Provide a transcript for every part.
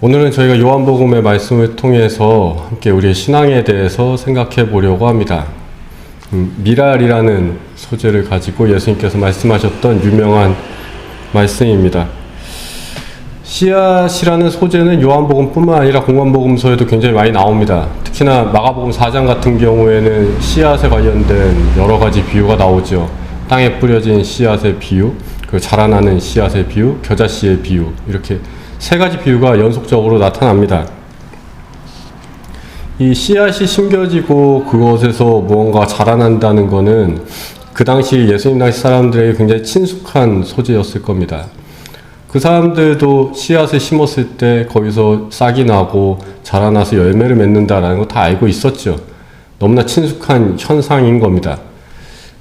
오늘은 저희가 요한복음의 말씀을 통해서 함께 우리의 신앙에 대해서 생각해 보려고 합니다. 미랄이라는 소재를 가지고 예수님께서 말씀하셨던 유명한 말씀입니다. 씨앗이라는 소재는 요한복음뿐만 아니라 공관복음서에도 굉장히 많이 나옵니다. 특히나 마가복음 4장 같은 경우에는 씨앗에 관련된 여러 가지 비유가 나오죠. 땅에 뿌려진 씨앗의 비유, 그 자라나는 씨앗의 비유, 겨자씨의 비유, 이렇게 세 가지 비유가 연속적으로 나타납니다. 이 씨앗이 심겨지고 그것에서 무언가 자라난다는 것은 그 당시 예수님 당시 사람들에게 굉장히 친숙한 소재였을 겁니다. 그 사람들도 씨앗을 심었을 때 거기서 싹이 나고 자라나서 열매를 맺는다라는 거 다 알고 있었죠. 너무나 친숙한 현상인 겁니다.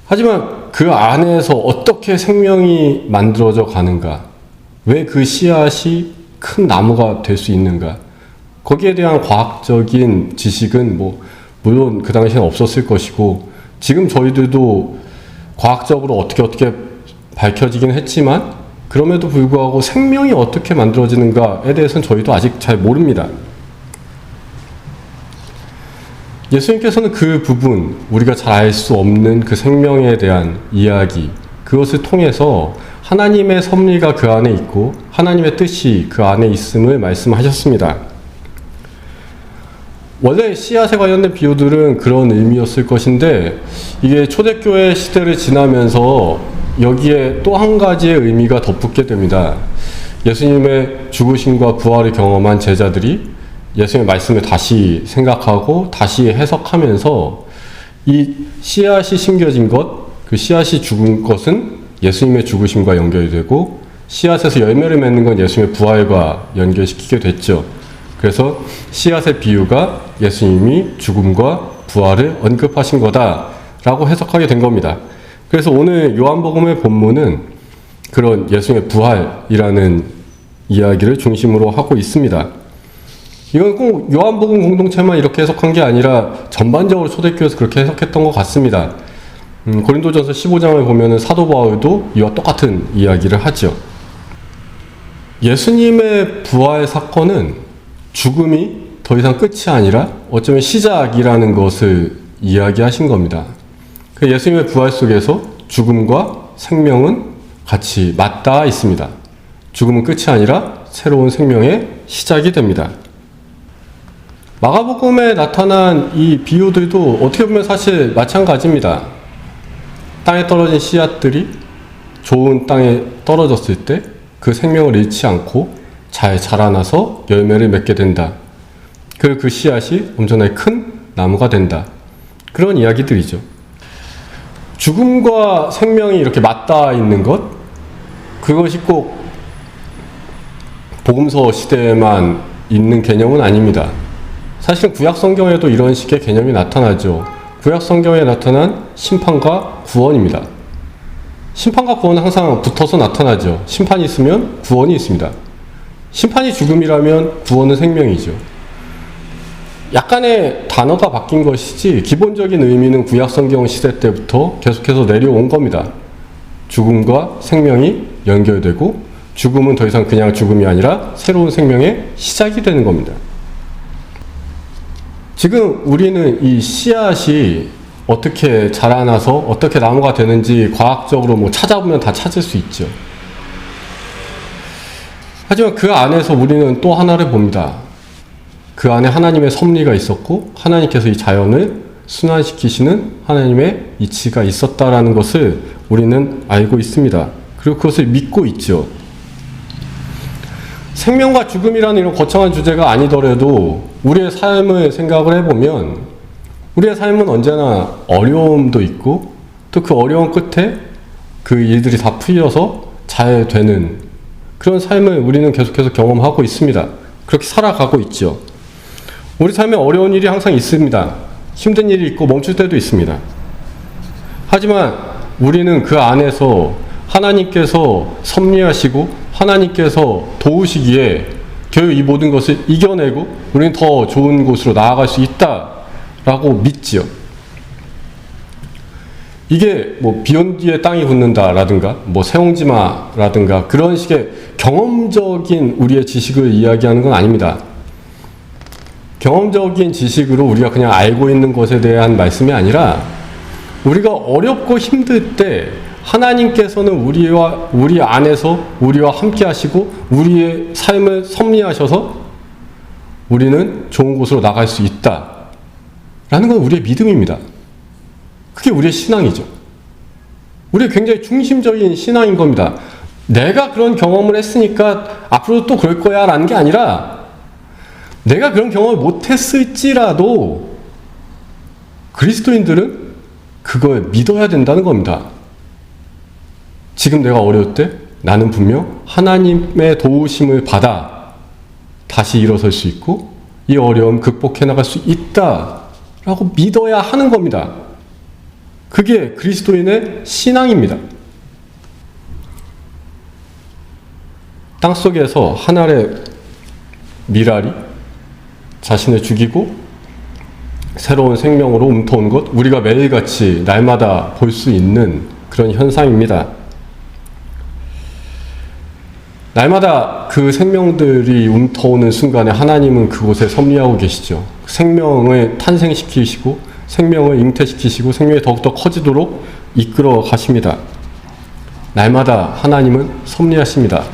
하지만 그 안에서 어떻게 생명이 만들어져 가는가? 왜 그 씨앗이 큰 나무가 될 수 있는가? 거기에 대한 과학적인 지식은 물론 그 당시에는 없었을 것이고, 지금 저희들도 과학적으로 어떻게 밝혀지긴 했지만, 그럼에도 불구하고 생명이 어떻게 만들어지는가에 대해서는 저희도 아직 잘 모릅니다. 예수님께서는 그 부분, 우리가 잘 알 수 없는 그 생명에 대한 이야기, 그것을 통해서 하나님의 섭리가 그 안에 있고 하나님의 뜻이 그 안에 있음을 말씀하셨습니다. 원래 씨앗에 관련된 비유들은 그런 의미였을 것인데, 이게 초대교회 시대를 지나면서 여기에 또 한 가지의 의미가 덧붙게 됩니다. 예수님의 죽으심과 부활을 경험한 제자들이 예수님의 말씀을 다시 생각하고 다시 해석하면서 이 씨앗이 심겨진 것, 그 씨앗이 죽은 것은 예수님의 죽으심과 연결이 되고, 씨앗에서 열매를 맺는 건 예수님의 부활과 연결시키게 됐죠. 그래서 씨앗의 비유가 예수님이 죽음과 부활을 언급하신 거다라고 해석하게 된 겁니다. 그래서 오늘 요한복음의 본문은 그런 예수님의 부활이라는 이야기를 중심으로 하고 있습니다. 이건 꼭 요한복음 공동체만 이렇게 해석한 게 아니라 전반적으로 초대교회에서 그렇게 해석했던 것 같습니다. 고린도전서 15장을 보면은 사도 바울도 이와 똑같은 이야기를 하죠. 예수님의 부활 사건은 죽음이 더 이상 끝이 아니라 어쩌면 시작이라는 것을 이야기하신 겁니다. 예수님의 부활 속에서 죽음과 생명은 같이 맞닿아 있습니다. 죽음은 끝이 아니라 새로운 생명의 시작이 됩니다. 마가복음에 나타난 이 비유들도 어떻게 보면 사실 마찬가지입니다. 땅에 떨어진 씨앗들이 좋은 땅에 떨어졌을 때 그 생명을 잃지 않고 잘 자라나서 열매를 맺게 된다. 그 씨앗이 엄청나게 큰 나무가 된다. 그런 이야기들이죠. 죽음과 생명이 이렇게 맞닿아 있는 것, 그것이 꼭 복음서 시대에만 있는 개념은 아닙니다. 사실은 구약 성경에도 이런 식의 개념이 나타나죠. 구약 성경에 나타난 심판과 구원입니다. 심판과 구원은 항상 붙어서 나타나죠. 심판이 있으면 구원이 있습니다. 심판이 죽음이라면 구원은 생명이죠. 약간의 단어가 바뀐 것이지 기본적인 의미는 구약 성경 시대 때부터 계속해서 내려온 겁니다. 죽음과 생명이 연결되고, 죽음은 더 이상 그냥 죽음이 아니라 새로운 생명의 시작이 되는 겁니다. 지금 우리는 이 씨앗이 어떻게 자라나서 어떻게 나무가 되는지 과학적으로 찾아보면 다 찾을 수 있죠. 하지만 그 안에서 우리는 또 하나를 봅니다. 그 안에 하나님의 섭리가 있었고 하나님께서 이 자연을 순환시키시는 하나님의 이치가 있었다라는 것을 우리는 알고 있습니다. 그리고 그것을 믿고 있죠. 생명과 죽음이라는 이런 거창한 주제가 아니더라도 우리의 삶을 생각을 해보면 우리의 삶은 언제나 어려움도 있고, 또 그 어려움 끝에 그 일들이 다 풀려서 잘 되는 그런 삶을 우리는 계속해서 경험하고 있습니다. 그렇게 살아가고 있죠. 우리 삶에 어려운 일이 항상 있습니다. 힘든 일이 있고 멈출 때도 있습니다. 하지만 우리는 그 안에서 하나님께서 섭리하시고 하나님께서 도우시기에 결국 이 모든 것을 이겨내고 우리는 더 좋은 곳으로 나아갈 수 있다라고 믿지요. 이게 뭐 비 온 뒤에 땅이 굳는다라든가 뭐 새옹지마라든가 그런 식의 경험적인 우리의 지식을 이야기하는 건 아닙니다. 경험적인 지식으로 우리가 그냥 알고 있는 것에 대한 말씀이 아니라 우리가 어렵고 힘들 때 하나님께서는 우리 안에서 우리와 함께 하시고 우리의 삶을 섭리하셔서 우리는 좋은 곳으로 나갈 수 있다라는 건 우리의 믿음입니다. 그게 우리의 신앙이죠. 우리의 굉장히 중심적인 신앙인 겁니다. 내가 그런 경험을 했으니까 앞으로 또 그럴 거야 라는 게 아니라 내가 그런 경험을 못했을지라도 그리스도인들은 그걸 믿어야 된다는 겁니다. 지금 내가 어려울 때 나는 분명 하나님의 도우심을 받아 다시 일어설 수 있고 이 어려움 극복해 나갈 수 있다라고 믿어야 하는 겁니다. 그게 그리스도인의 신앙입니다. 땅속에서 한 알의 밀알이 자신을 죽이고 새로운 생명으로 움터오는 것, 우리가 매일같이 날마다 볼 수 있는 그런 현상입니다. 날마다 그 생명들이 움터오는 순간에 하나님은 그곳에 섭리하고 계시죠. 생명을 탄생시키시고 생명을 잉태시키시고 생명이 더욱더 커지도록 이끌어 가십니다. 날마다 하나님은 섭리하십니다.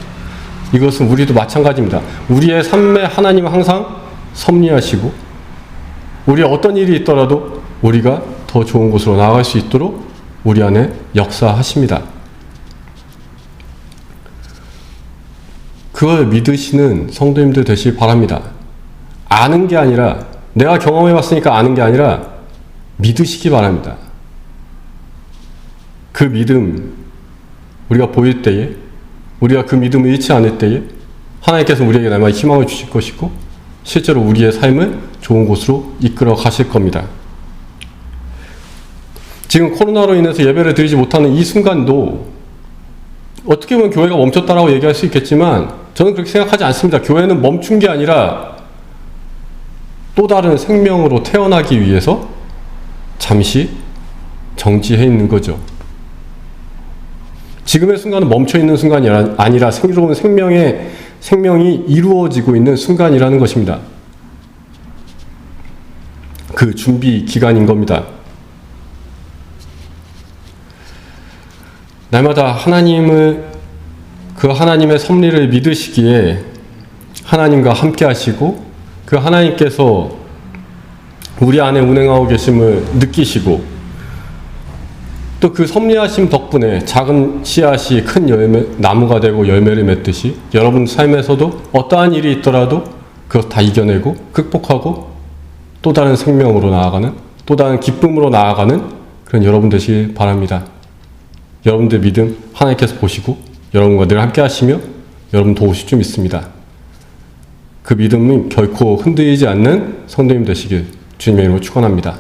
이것은 우리도 마찬가지입니다. 우리의 삶에 하나님은 항상 섭리하시고 우리의 어떤 일이 있더라도 우리가 더 좋은 곳으로 나아갈 수 있도록 우리 안에 역사하십니다. 그걸 믿으시는 성도님들 되시기 바랍니다. 아는 게 아니라 내가 경험해봤으니까 아는 게 아니라 믿으시기 바랍니다. 그 믿음 우리가 보일 때에 우리가 그 믿음을 잃지 않을 때에 하나님께서 우리에게 날마다 희망을 주실 것이고 실제로 우리의 삶을 좋은 곳으로 이끌어 가실 겁니다. 지금 코로나로 인해서 예배를 드리지 못하는 이 순간도 어떻게 보면 교회가 멈췄다라고 얘기할 수 있겠지만 저는 그렇게 생각하지 않습니다. 교회는 멈춘 게 아니라 또 다른 생명으로 태어나기 위해서 잠시 정지해 있는 거죠. 지금의 순간은 멈춰 있는 순간이 아니라 새로운 생명이 이루어지고 있는 순간이라는 것입니다. 그 준비 기간인 겁니다. 날마다 그 하나님의 섭리를 믿으시기에 하나님과 함께 하시고 그 하나님께서 우리 안에 운행하고 계심을 느끼시고 또 그 섭리하심 덕분에 작은 씨앗이 큰 나무가 되고 열매를 맺듯이 여러분 삶에서도 어떠한 일이 있더라도 그것 다 이겨내고 극복하고 또 다른 생명으로 나아가는 또 다른 기쁨으로 나아가는 그런 여러분 되시길 바랍니다. 여러분들 믿음 하나님께서 보시고 여러분과 늘 함께 하시며 여러분 도우실 줄 믿습니다. 그 믿음은 결코 흔들리지 않는 성도님 되시길 주님의 이름으로 축원합니다.